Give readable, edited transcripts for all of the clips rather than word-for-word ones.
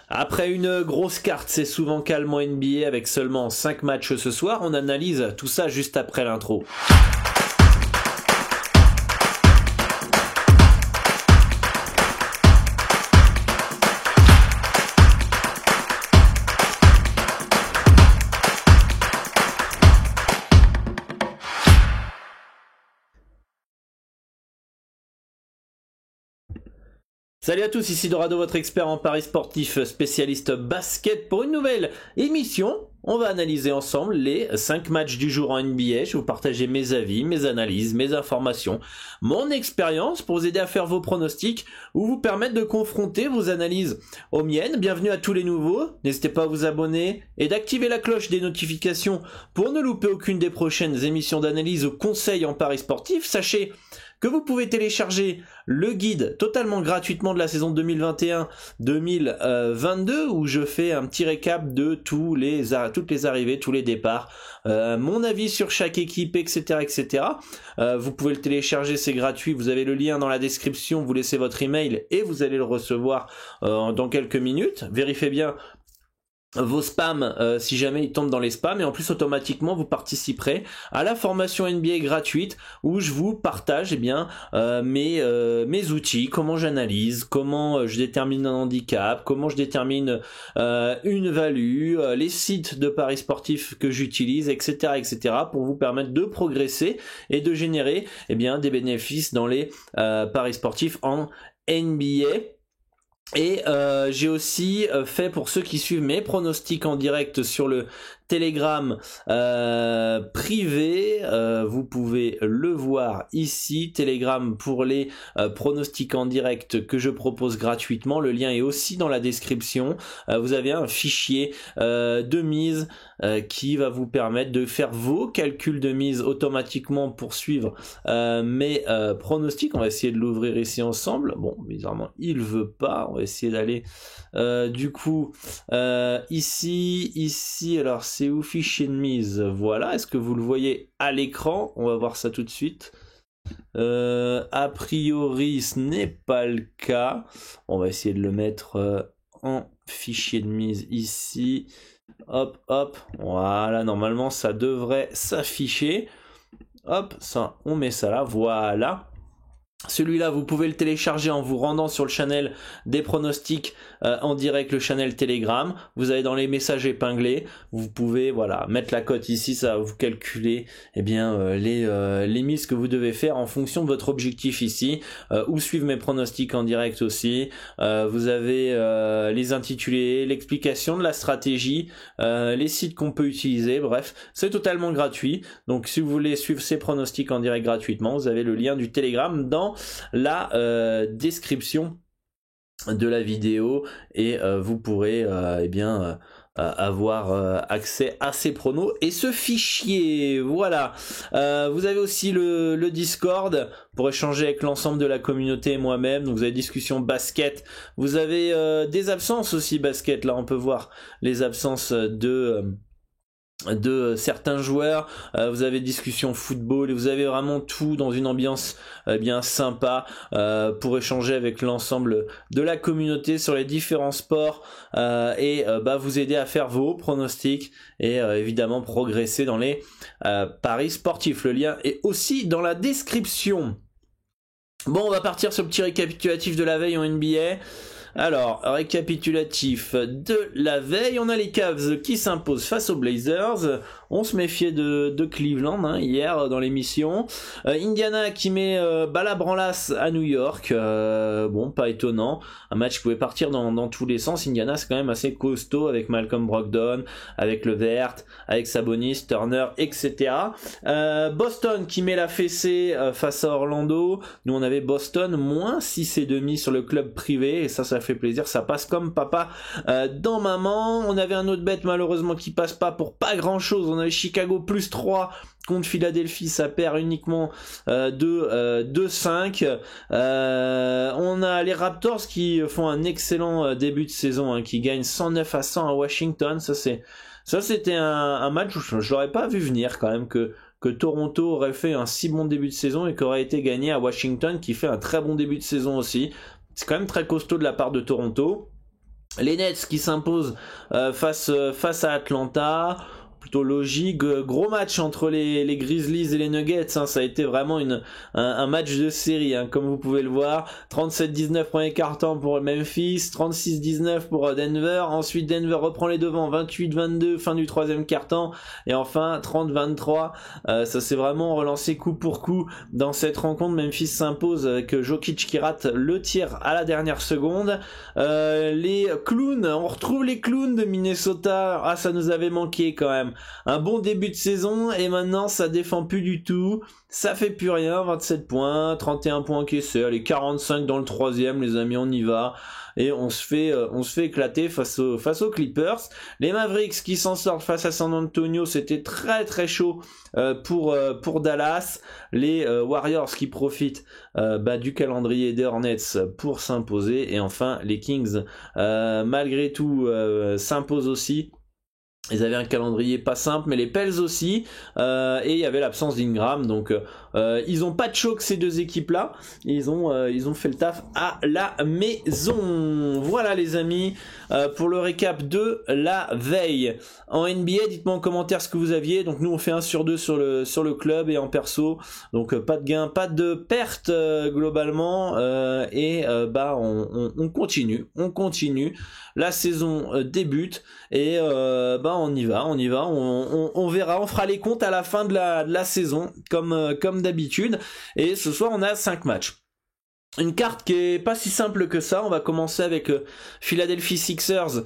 Après une grosse carte, c'est souvent calme en NBA avec seulement 5 matchs ce soir. On analyse tout ça juste après l'intro. Salut à tous, ici Dorado, votre expert en paris sportif spécialiste basket pour une nouvelle émission. On va analyser ensemble les 5 matchs du jour en NBA. Je vais vous partager mes avis, mes analyses, mes informations, mon expérience pour vous aider à faire vos pronostics ou vous permettre de confronter vos analyses aux miennes. Bienvenue à tous les nouveaux. N'hésitez pas à vous abonner et d'activer la cloche des notifications pour ne louper aucune des prochaines émissions d'analyse ou conseils en paris sportif. Sachez que vous pouvez télécharger le guide totalement gratuitement de la saison 2021-2022 où je fais un petit récap de toutes les arrivées, tous les départs, mon avis sur chaque équipe, etc. etc. Vous pouvez le télécharger, c'est gratuit, vous avez le lien dans la description, vous laissez votre email et vous allez le recevoir dans quelques minutes. Vérifiez bien vos spams si jamais ils tombent dans les spams, et en plus automatiquement vous participerez à la formation NBA gratuite où je vous partage mes outils, comment j'analyse, comment je détermine un handicap, comment je détermine une value, les sites de paris sportifs que j'utilise, etc. etc. pour vous permettre de progresser et de générer des bénéfices dans les paris sportifs en NBA. Et j'ai aussi fait, pour ceux qui suivent mes pronostics en direct sur le Telegram privé, vous pouvez le voir ici, Telegram pour les pronostics en direct que je propose gratuitement. Le lien est aussi dans la description. Vous avez un fichier de mise qui va vous permettre de faire vos calculs de mise automatiquement pour suivre mes pronostics. On va essayer de l'ouvrir ici ensemble. Bon, bizarrement, il veut pas. On va essayer d'aller ici, alors c'est où, fichier de mise, voilà, est-ce que vous le voyez à l'écran? On va voir ça tout de suite. A priori ce n'est pas le cas, on va essayer de le mettre en fichier de mise ici, hop hop, voilà, normalement ça devrait s'afficher, hop, ça, on met ça là, voilà. Celui-là, vous pouvez le télécharger en vous rendant sur le channel des pronostics en direct, le channel Telegram. Vous allez dans les messages épinglés. Vous pouvez mettre la cote ici, ça va vous calculer les mises que vous devez faire en fonction de votre objectif ici. Ou suivre mes pronostics en direct aussi. Vous avez les intitulés, l'explication de la stratégie, les sites qu'on peut utiliser. Bref, c'est totalement gratuit. Donc si vous voulez suivre ces pronostics en direct gratuitement, vous avez le lien du Telegram dans la description de la vidéo et vous pourrez avoir accès à ces pronos et ce fichier. Voilà, vous avez aussi le Discord pour échanger avec l'ensemble de la communauté et moi-même. Donc vous avez discussion basket, vous avez des absences aussi basket, là on peut voir les absences de certains joueurs, vous avez discussion football et vous avez vraiment tout dans une ambiance bien sympa pour échanger avec l'ensemble de la communauté sur les différents sports et vous aider à faire vos pronostics et évidemment progresser dans les paris sportifs. Le lien est aussi dans la description. Bon, on va partir sur le petit récapitulatif de la veille en NBA. Alors, récapitulatif de la veille, on a les Cavs qui s'imposent face aux Blazers. On se méfiait de Cleveland hier dans l'émission. Indiana qui met la branlasse à New York. Bon, pas étonnant. Un match qui pouvait partir dans tous les sens. Indiana, c'est quand même assez costaud avec Malcolm Brogdon, avec Levert, avec Sabonis, Turner, etc. Boston qui met la fessée face à Orlando. Nous, on avait Boston moins 6,5 sur le club privé. Et ça fait plaisir. Ça passe comme papa dans maman. On avait un autre bet malheureusement qui passe pas pour pas grand chose. On avait Chicago plus 3 contre Philadelphie, ça perd uniquement de 2-5. On a les Raptors qui font un excellent début de saison, qui gagnent 109-100 à Washington. Ça c'était un match où je l'aurais pas vu venir quand même que Toronto aurait fait un si bon début de saison et qu'aurait été gagné à Washington qui fait un très bon début de saison aussi. C'est quand même très costaud de la part de Toronto. Les Nets qui s'imposent face à Atlanta. Plutôt logique, gros match entre les Grizzlies et les Nuggets, hein. Ça a été vraiment un match de série, hein, comme vous pouvez le voir. 37-19 premier quart-temps pour Memphis, 36-19 pour Denver, ensuite Denver reprend les devants, 28-22 fin du troisième quart-temps, et enfin 30-23, ça s'est vraiment relancé coup pour coup dans cette rencontre. Memphis s'impose avec Jokic qui rate le tir à la dernière seconde. Les clowns, on retrouve les clowns de Minnesota, ah ça nous avait manqué quand même. Un bon début de saison et maintenant ça défend plus du tout, ça fait plus rien. 27 points, 31 points encaissés, allez 45 dans le troisième les amis, on y va et on se fait éclater face aux Clippers. Les Mavericks qui s'en sortent face à San Antonio, c'était très très chaud pour Dallas. Les Warriors qui profitent du calendrier des Hornets pour s'imposer, et enfin les Kings malgré tout s'imposent aussi. Ils avaient un calendrier pas simple, mais les Pels aussi, et il y avait l'absence d'Ingram, donc ils ont pas de choc ces deux équipes-là. Ils ont fait le taf à la maison. Voilà les amis, pour le récap de la veille en NBA. Dites-moi en commentaire ce que vous aviez. Donc nous on fait 1 sur 2 sur le club et en perso, donc pas de gain, pas de perte globalement, et on continue. La saison débute et on y va, on verra, on fera les comptes à la fin de la saison comme d'habitude. Et ce soir on a 5 matchs. Une carte qui est pas si simple que ça. On va commencer avec Philadelphie Sixers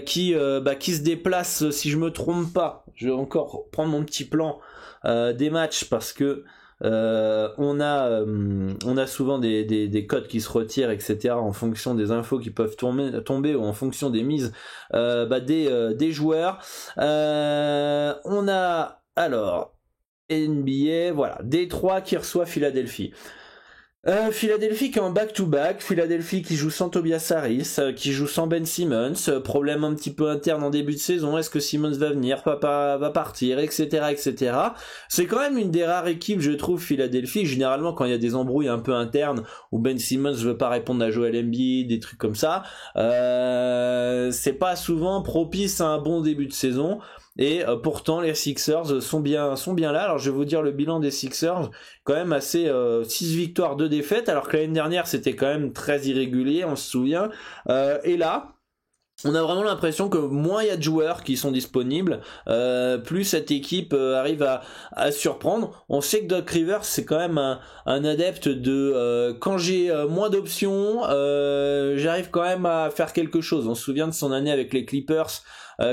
qui se déplace, si je me trompe pas. Je vais encore prendre mon petit plan des matchs parce que on a souvent des codes qui se retirent, etc. en fonction des infos qui peuvent tomber ou en fonction des mises des joueurs. On a alors NBA, voilà, Détroit qui reçoit Philadelphie. Philadelphie qui est en back-to-back, Philadelphie qui joue sans Tobias Harris, qui joue sans Ben Simmons, problème un petit peu interne en début de saison, est-ce que Simmons va venir, papa va partir, etc. C'est quand même une des rares équipes, je trouve, Philadelphie, généralement quand il y a des embrouilles un peu internes, où Ben Simmons veut pas répondre à Joel Embiid, des trucs comme ça, c'est pas souvent propice à un bon début de saison. Et pourtant les Sixers sont bien là. Alors je vais vous dire le bilan des Sixers, quand même assez 6 victoires 2 défaites, alors que l'année dernière c'était quand même très irrégulier, on se souvient, et là on a vraiment l'impression que moins il y a de joueurs qui sont disponibles, plus cette équipe arrive à surprendre. On sait que Doc Rivers c'est quand même un adepte de quand j'ai moins d'options, j'arrive quand même à faire quelque chose. On se souvient de son année avec les Clippers,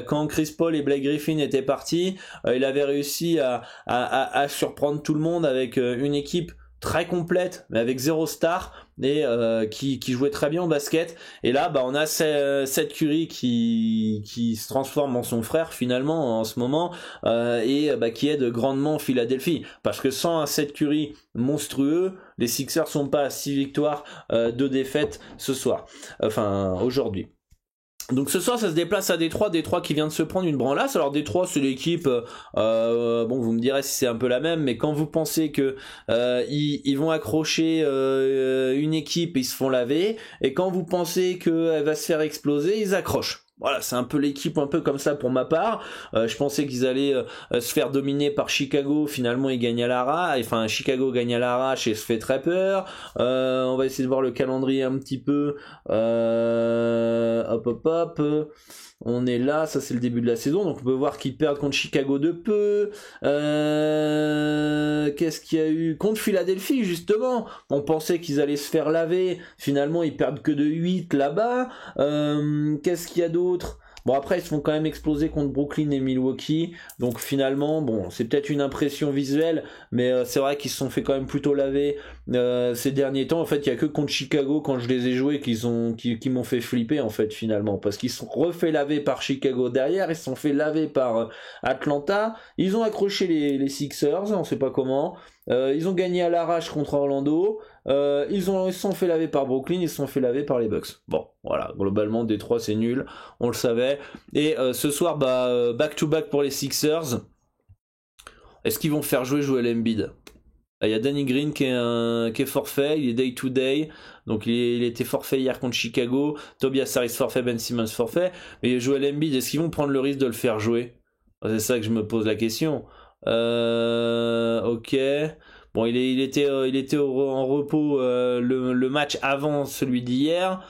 quand Chris Paul et Blake Griffin étaient partis, il avait réussi à surprendre tout le monde avec une équipe très complète mais avec 0 star et qui jouait très bien au basket. Et là on a Seth Curry qui se transforme en son frère finalement en ce moment, et qui aide grandement Philadelphie, parce que sans un Seth Curry monstrueux, les Sixers sont pas à 6 victoires 2 défaites ce soir, enfin aujourd'hui. Donc ce soir ça se déplace à Détroit qui vient de se prendre une branlasse. Alors Détroit c'est l'équipe, vous me direz si c'est un peu la même, mais quand vous pensez que ils vont accrocher une équipe, ils se font laver, et quand vous pensez qu'elle va se faire exploser, ils accrochent. Voilà, c'est un peu l'équipe un peu comme ça pour ma part. Je pensais qu'ils allaient se faire dominer par Chicago. Finalement, ils gagnent à l'arrache. Enfin, Chicago gagne à l'arrache et se fait très peur. On va essayer de voir le calendrier un petit peu. Hop. On est là, ça c'est le début de la saison, donc on peut voir qu'ils perdent contre Chicago de peu. Qu'est-ce qu'il y a eu contre Philadelphie justement? On pensait qu'ils allaient se faire laver, finalement ils perdent que de 8 là-bas. Qu'est-ce qu'il y a d'autre? Bon, après ils se font quand même exploser contre Brooklyn et Milwaukee, donc finalement c'est peut-être une impression visuelle, mais c'est vrai qu'ils se sont fait quand même plutôt laver ces derniers temps. En fait il y a que contre Chicago quand je les ai joués qui m'ont fait flipper en fait finalement, parce qu'ils se sont refait laver par Chicago derrière, ils se sont fait laver par Atlanta, ils ont accroché les Sixers, on sait pas comment, ils ont gagné à l'arrache contre Orlando, ils se sont fait laver par Brooklyn, ils se sont fait laver par les Bucks. Bon, voilà, globalement Détroit c'est nul, on le savait. Et ce soir, back to back pour les Sixers. Est-ce qu'ils vont faire jouer Joel Embiid? Il y a Danny Green qui est forfait, il est day to day, donc il était forfait hier contre Chicago. Tobias Harris forfait, Ben Simmons forfait. Mais Joel Embiid, est-ce qu'ils vont prendre le risque de le faire jouer? C'est ça que je me pose la question. Ok. Bon, il était en repos le match avant celui d'hier.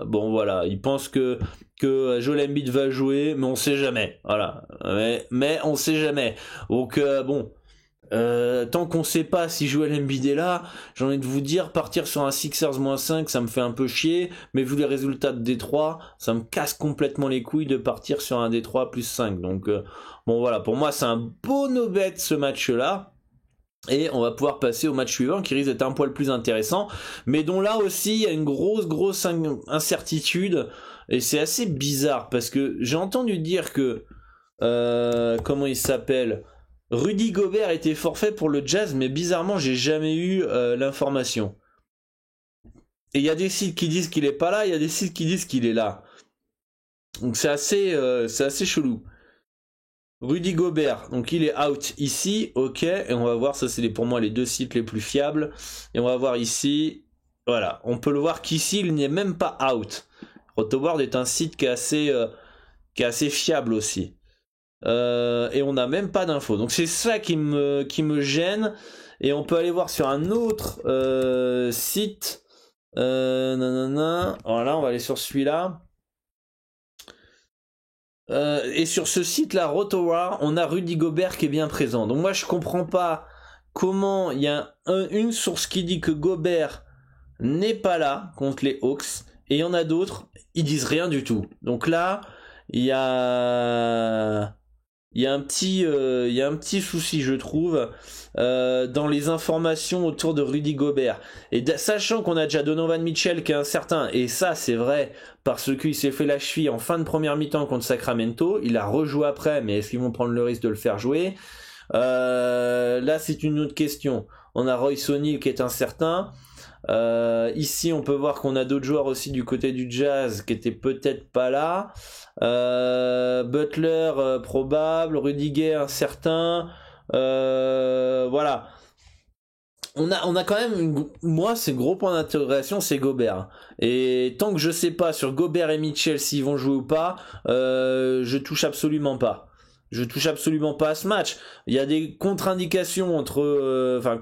Bon voilà, il pense que Joel Embiid va jouer, mais on sait jamais. Voilà, mais on sait jamais. Donc bon, tant qu'on sait pas si Joel Embiid est là, j'ai envie de vous dire, partir sur un Sixers -5, ça me fait un peu chier, mais vu les résultats de Détroit, ça me casse complètement les couilles de partir sur un Détroit +5. Donc bon voilà, pour moi c'est un beau no-bet ce match-là. Et on va pouvoir passer au match suivant qui risque d'être un poil plus intéressant, mais dont là aussi il y a une grosse incertitude, et c'est assez bizarre parce que j'ai entendu dire que comment il s'appelle, Rudy Gobert était forfait pour le Jazz, mais bizarrement j'ai jamais eu l'information. Et il y a des sites qui disent qu'il est pas là, il y a des sites qui disent qu'il est là. Donc c'est assez chelou. Rudy Gobert, donc il est out ici, ok, et on va voir, ça c'est pour moi les deux sites les plus fiables, et on va voir ici, voilà, on peut le voir qu'ici il n'est même pas out. Rotoworld est un site qui est assez fiable aussi, et on n'a même pas d'infos, donc c'est ça qui me gêne, et on peut aller voir sur un autre site, voilà, on va aller sur celui-là. Et sur ce site-là, Rotoworld, on a Rudy Gobert qui est bien présent. Donc moi, je comprends pas comment il y a une source qui dit que Gobert n'est pas là contre les Hawks, et il y en a d'autres, ils disent rien du tout. Donc là, il y a un petit souci, je trouve, dans les informations autour de Rudy Gobert. Et sachant qu'on a déjà Donovan Mitchell qui est incertain, et ça c'est vrai, parce qu'il s'est fait la cheville en fin de première mi-temps contre Sacramento, il a rejoué après, mais est-ce qu'ils vont prendre le risque de le faire jouer? Là c'est une autre question. On a Royce O'Neal qui est incertain. Ici on peut voir qu'on a d'autres joueurs aussi du côté du Jazz qui étaient peut-être pas là. Butler probable, Rudiger incertain. Voilà. On a quand même moi c'est gros point d'interrogation, c'est Gobert. Et tant que je sais pas sur Gobert et Mitchell s'ils vont jouer ou pas, je touche absolument pas. Je touche absolument pas à ce match. Il y a des contre-indications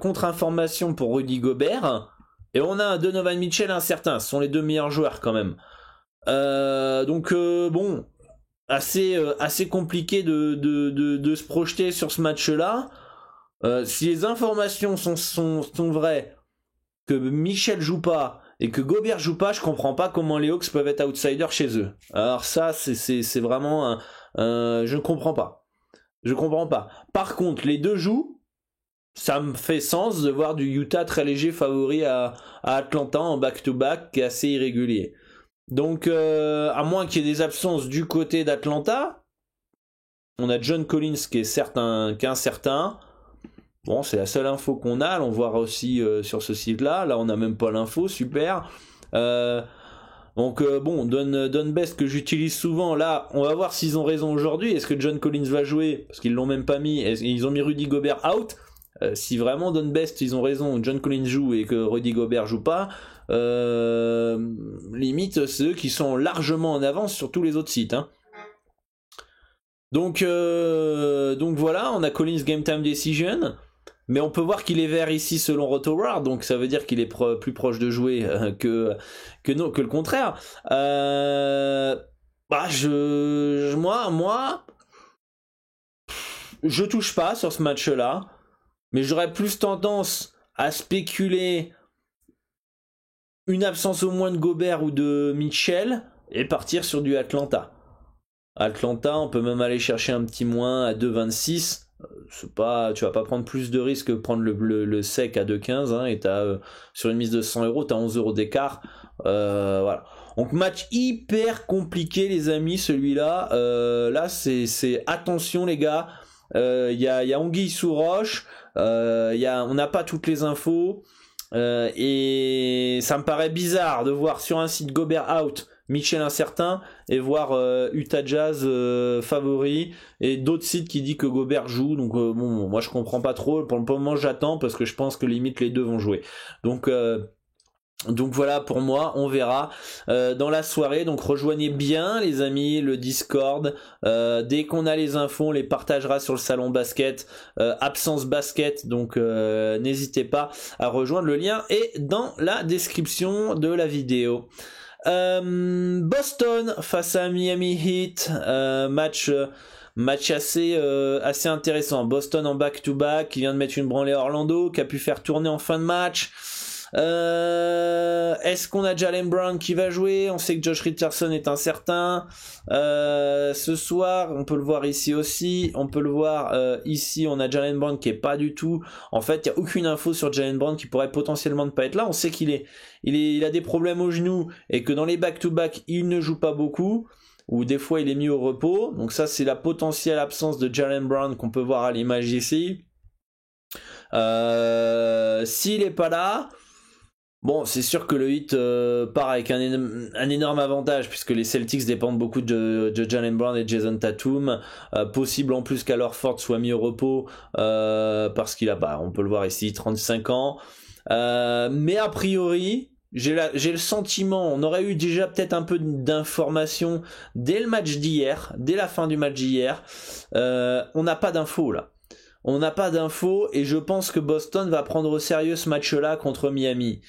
contre-informations pour Rudy Gobert. Et on a un Donovan Mitchell incertain. Ce sont les deux meilleurs joueurs quand même. Donc bon, assez compliqué de se projeter sur ce match-là. Si les informations sont vraies, que Mitchell joue pas et que Gobert joue pas, je comprends pas comment les Hawks peuvent être outsiders chez eux. Alors ça, c'est vraiment je ne comprends pas. Je comprends pas. Par contre, les deux jouent. Ça me fait sens de voir du Utah très léger favori à Atlanta en back-to-back qui est assez irrégulier. Donc, à moins qu'il y ait des absences du côté d'Atlanta, on a John Collins qui est incertain. Bon, c'est la seule info qu'on a. On voit aussi sur ce site-là. Là, on n'a même pas l'info. Super. Donc, bon, Don Best que j'utilise souvent. Là, on va voir s'ils ont raison aujourd'hui. Est-ce que John Collins va jouer? Parce qu'ils l'ont même pas mis. Ils ont mis Rudy Gobert out. Si vraiment Don Best ils ont raison, John Collins joue et que Rudy Gobert joue pas, limite c'est eux qui sont largement en avance sur tous les autres sites. Hein. Donc voilà, on a Collins Game Time Decision, mais on peut voir qu'il est vert ici selon Rotoworld, donc ça veut dire qu'il est plus proche de jouer que le contraire. Moi, je touche pas sur ce match-là. Mais j'aurais plus tendance à spéculer une absence au moins de Gobert ou de Mitchell et partir sur du Atlanta. Atlanta, on peut même aller chercher un petit moins à 2,26. Tu vas pas prendre plus de risques que prendre le sec à 2,15. Hein, et sur une mise de 100 €, t'as 11 € d'écart. Voilà. Donc match hyper compliqué les amis, celui-là. Là, c'est attention les gars. Il y a anguille sous roche. On n'a pas toutes les infos et ça me paraît bizarre de voir sur un site Gobert out Mitchell incertain et voir Utah Jazz favori et d'autres sites qui disent que Gobert joue. Donc bon, moi je comprends pas trop. Pour le moment j'attends parce que je pense que limite les deux vont jouer. Donc voilà, pour moi, on verra dans la soirée. Donc rejoignez bien les amis le Discord. Dès qu'on a les infos, on les partagera sur le salon basket, absence basket. Donc n'hésitez pas à rejoindre, le lien est dans la description de la vidéo. Boston face à Miami Heat, match assez intéressant. Boston en back-to-back, qui vient de mettre une branlée à Orlando, qui a pu faire tourner en fin de match. Est-ce qu'on a Jaylen Brown qui va jouer? On sait que Josh Richardson est incertain. Ce soir, on peut le voir ici aussi. On peut le voir ici, on a Jaylen Brown qui est pas du tout. En fait, il n'y a aucune info sur Jaylen Brown qui pourrait potentiellement ne pas être là. On sait il a des problèmes au genou et que dans les back-to-back, il ne joue pas beaucoup. Ou des fois, il est mis au repos. Donc ça, c'est la potentielle absence de Jaylen Brown qu'on peut voir à l'image ici. S'il est pas là, bon, c'est sûr que le Heat part avec un énorme avantage puisque les Celtics dépendent beaucoup de Jaylen Brown et Jason Tatum. Possible en plus qu'Al Horford soit mis au repos parce qu'il a, on peut le voir ici, 35 ans. Mais a priori, j'ai le sentiment, on aurait eu déjà peut-être un peu d'informations dès le match d'hier, dès la fin du match d'hier. On n'a pas d'infos là. On n'a pas d'infos et je pense que Boston va prendre au sérieux ce match-là contre Miami.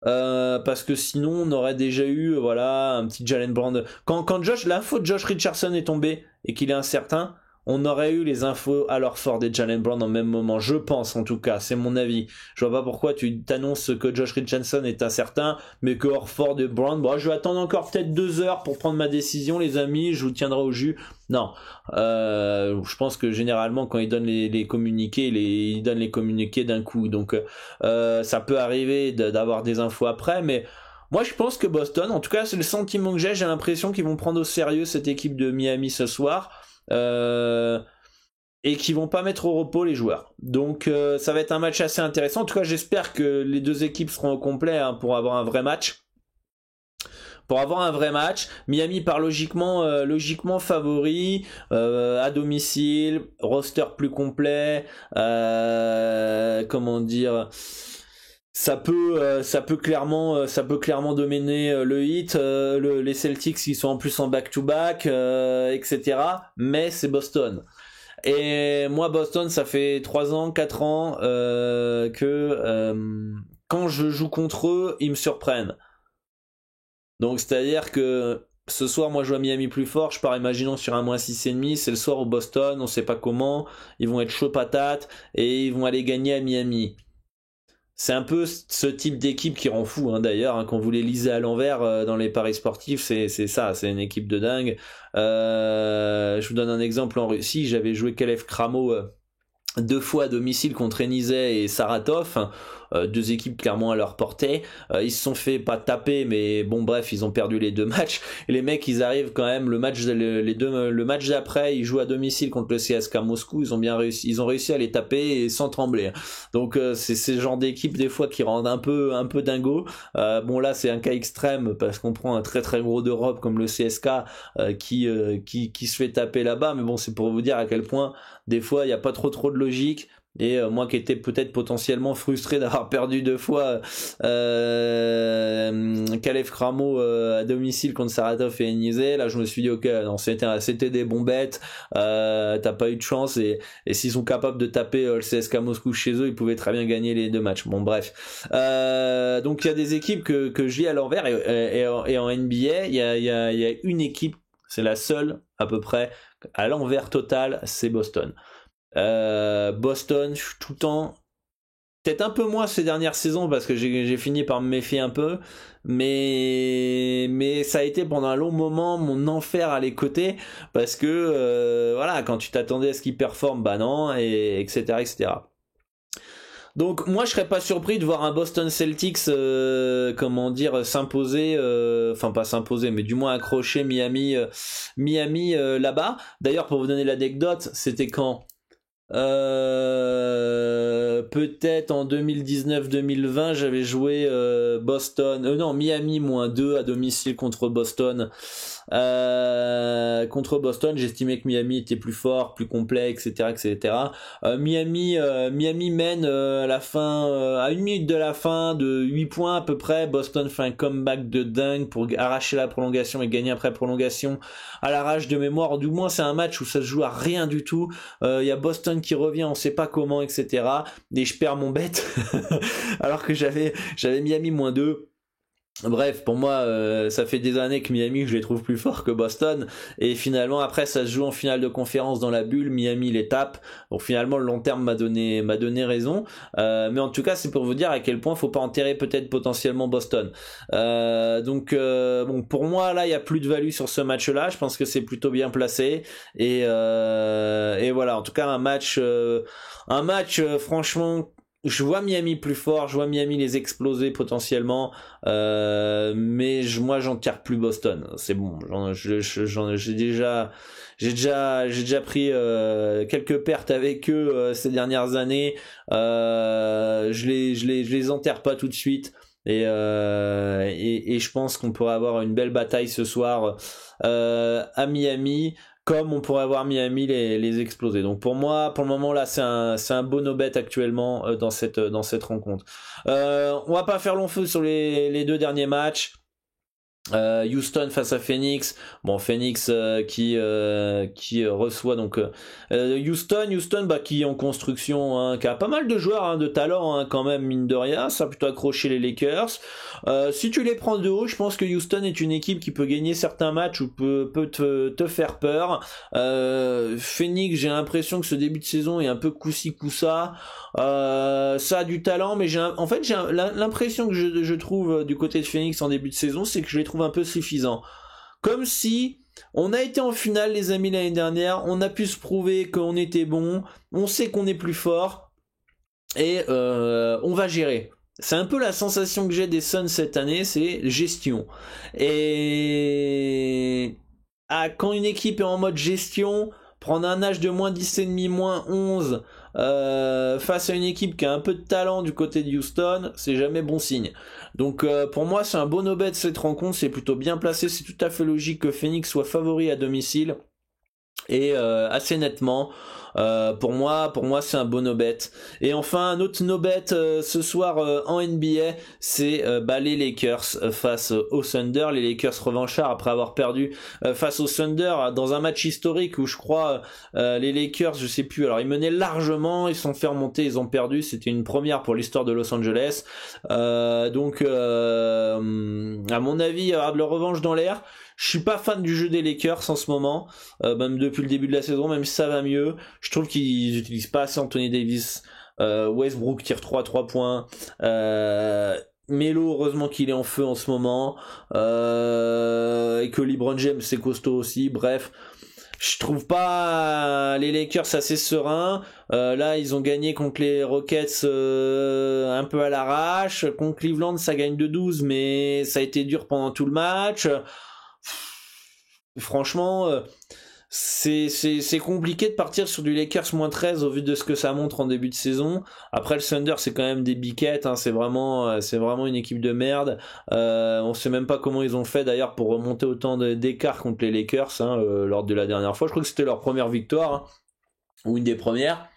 Parce que sinon on aurait déjà eu un petit Jaylen Brown. Quand l'info de Josh Richardson est tombée et qu'il est incertain, on aurait eu les infos à Horford et Jaylen Brown en même moment, je pense en tout cas, c'est mon avis. Je vois pas pourquoi tu t'annonces que Josh Richardson est incertain, mais que Horford et Brown, je vais attendre encore peut-être 2 heures pour prendre ma décision les amis, je vous tiendrai au jus. Non, je pense que généralement quand ils donnent les communiqués, ils donnent les communiqués d'un coup, donc ça peut arriver d'avoir des infos après, mais moi je pense que Boston, en tout cas c'est le sentiment que j'ai l'impression qu'ils vont prendre au sérieux cette équipe de Miami ce soir. Et qui vont pas mettre au repos les joueurs. Donc ça va être un match assez intéressant. En tout cas, j'espère que les deux équipes seront au complet pour avoir un vrai match. Miami part logiquement favori à domicile, roster plus complet. Comment dire? Ça peut clairement dominer le Heat, les Celtics qui sont en plus en back-to-back, etc. Mais c'est Boston. Et moi, Boston, ça fait 3 ans, 4 ans que quand je joue contre eux, ils me surprennent. Donc c'est-à-dire que ce soir, moi je vois Miami plus fort, je pars imaginons sur un -6,5, c'est le soir au Boston, on sait pas comment, ils vont être chauds patates et ils vont aller gagner à Miami. C'est un peu ce type d'équipe qui rend fou d'ailleurs, quand vous les lisez à l'envers dans les paris sportifs, c'est ça, c'est une équipe de dingue. Je vous donne un exemple en Russie, j'avais joué Kalev Kramo 2 fois à domicile contre Enizé et Saratov, 2 équipes clairement à leur portée. Ils se sont fait pas taper, mais bon bref, ils ont perdu les 2 matchs. Et les mecs, ils arrivent quand même le match d'après, ils jouent à domicile contre le CSKA Moscou. Ils ont réussi à les taper et sans trembler. Donc c'est ce genre d'équipe des fois qui rendent un peu dingo. Bon là, c'est un cas extrême parce qu'on prend un très très gros d'Europe comme le CSKA qui se fait taper là-bas. Mais bon, c'est pour vous dire à quel point des fois il n'y a pas trop de logique. Et moi qui étais peut-être potentiellement frustré d'avoir perdu 2 fois Kalev Kramo à domicile contre Saratov et Enizé, là je me suis dit ok, non, c'était des bons bêtes, t'as pas eu de chance et s'ils sont capables de taper le CSKA Moscou chez eux, ils pouvaient très bien gagner les 2 matchs. Bon bref, donc il y a des équipes que je lis à l'envers et en NBA il y a une équipe, c'est la seule à peu près à l'envers total, c'est Boston. Boston, je suis tout le temps, peut-être un peu moins ces dernières saisons parce que j'ai fini par me méfier un peu, mais ça a été pendant un long moment mon enfer à les coter parce que quand tu t'attendais à ce qu'ils performent, non, et etc. Donc moi je serais pas surpris de voir un Boston Celtics s'imposer, pas s'imposer mais du moins accrocher Miami là-bas. D'ailleurs pour vous donner l'anecdote, c'était quand Peut-être en 2019-2020, j'avais joué Miami -2 à domicile contre Boston. Contre Boston, j'estimais que Miami était plus fort, plus complet, etc., etc. Miami mène à la fin, à 1 minute de la fin, de 8 points à peu près. Boston fait un comeback de dingue pour arracher la prolongation et gagner après prolongation à l'arrache de mémoire. Du moins, c'est un match où ça se joue à rien du tout. Il y a Boston qui revient, on sait pas comment, etc. Et je perds mon bet alors que j'avais Miami -2. Bref, pour moi, ça fait des années que Miami, je les trouve plus forts que Boston. Et finalement, après, ça se joue en finale de conférence dans la bulle. Miami les tape. Donc finalement, le long terme m'a donné raison. Mais en tout cas, c'est pour vous dire à quel point faut pas enterrer peut-être potentiellement Boston. Bon, pour moi, là, il y a plus de value sur ce match-là. Je pense que c'est plutôt bien placé. Et voilà. En tout cas, un match, franchement. Je vois Miami plus fort, je vois Miami les exploser potentiellement, mais moi j'en tire plus Boston. C'est bon, j'ai déjà pris quelques pertes avec eux ces dernières années. Je les enterre pas tout de suite. Et je pense qu'on pourrait avoir une belle bataille ce soir à Miami, comme on pourrait avoir Miami les exploser. Donc pour moi, pour le moment là, c'est un beau no-bet actuellement dans cette rencontre. On va pas faire long feu sur les deux derniers matchs. Houston face à Phoenix. Bon, Phoenix qui reçoit donc Houston qui est en construction, hein, qui a pas mal de joueurs, hein, de talent, hein, quand même, mine de rien. Ça a plutôt accroché les Lakers. Si tu les prends de haut, je pense que Houston est une équipe qui peut gagner certains matchs ou peut te faire peur. Phoenix, j'ai l'impression que ce début de saison est un peu coup-ci coup-ça. Ça a du talent, mais j'ai l'impression que je trouve du côté de Phoenix en début de saison, c'est que je les trouve un peu suffisants. Comme si on a été en finale, les amis, l'année dernière, on a pu se prouver qu'on était bon, on sait qu'on est plus fort, et on va gérer. C'est un peu la sensation que j'ai des Suns cette année, c'est gestion. Et quand une équipe est en mode gestion, prendre un âge de -10,5, -11 face à une équipe qui a un peu de talent du côté de Houston, c'est jamais bon signe. Donc pour moi, c'est un bon no-bet de cette rencontre, c'est plutôt bien placé, c'est tout à fait logique que Phoenix soit favori à domicile. Et assez nettement, pour moi c'est un bon no-bet. Et enfin, un autre no-bet ce soir en NBA, c'est les Lakers face au Thunder. Les Lakers revanchards après avoir perdu face au Thunder dans un match historique où je crois les Lakers, je sais plus, alors ils menaient largement, ils se sont fait remonter, ils ont perdu, c'était une première pour l'histoire de Los Angeles. Donc à mon avis, il y aura de la revanche dans l'air. Je suis pas fan du jeu des Lakers en ce moment, même depuis le début de la saison, même si ça va mieux. Je trouve qu'ils utilisent pas assez Anthony Davis. Westbrook tire 3 points. Melo, heureusement qu'il est en feu en ce moment. Et que LeBron James, c'est costaud aussi. Bref, je trouve pas les Lakers assez sereins. Là, ils ont gagné contre les Rockets un peu à l'arrache. Contre Cleveland, ça gagne de 12, mais ça a été dur pendant tout le match. Franchement, c'est compliqué de partir sur du Lakers -13 au vu de ce que ça montre en début de saison. Après, le Thunder, c'est quand même des biquettes, hein, c'est vraiment une équipe de merde. On sait même pas comment ils ont fait d'ailleurs pour remonter autant d'écart contre les Lakers, hein, lors de la dernière fois. Je crois que c'était leur première victoire, hein, ou une des premières.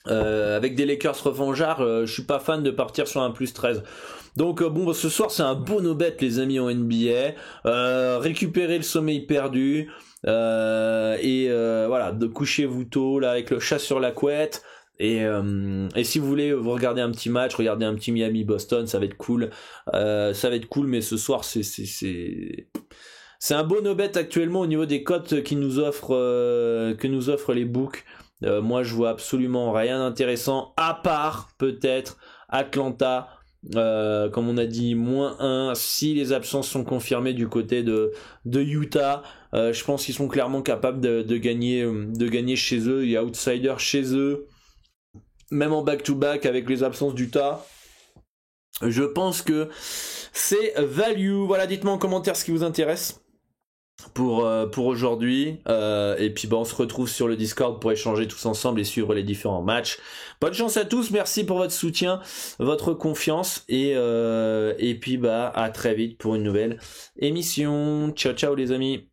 Avec des Lakers revanchards, je suis pas fan de partir sur un +13. Donc ce soir c'est un beau no-bet, les amis, en NBA. Récupérer le sommeil perdu, voilà, de couchez-vous tôt là avec le chat sur la couette. Et si vous voulez vous regarder un petit match, regardez un petit Miami-Boston, ça va être cool. Mais ce soir c'est un beau no-bet actuellement au niveau des cotes que nous offrent les books. Moi je vois absolument rien d'intéressant à part peut-être Atlanta, comme on a dit, -1 si les absences sont confirmées du côté de Utah. Je pense qu'ils sont clairement capables de gagner chez eux. Il y a outsider chez eux, même en back-to-back avec les absences d'Utah. Je pense que c'est value. Voilà, dites-moi en commentaire ce qui vous intéresse. pour aujourd'hui. Et puis on se retrouve sur le Discord pour échanger tous ensemble et suivre les différents matchs. Bonne chance à tous, merci pour votre soutien, votre confiance et puis à très vite pour une nouvelle émission. Ciao ciao les amis.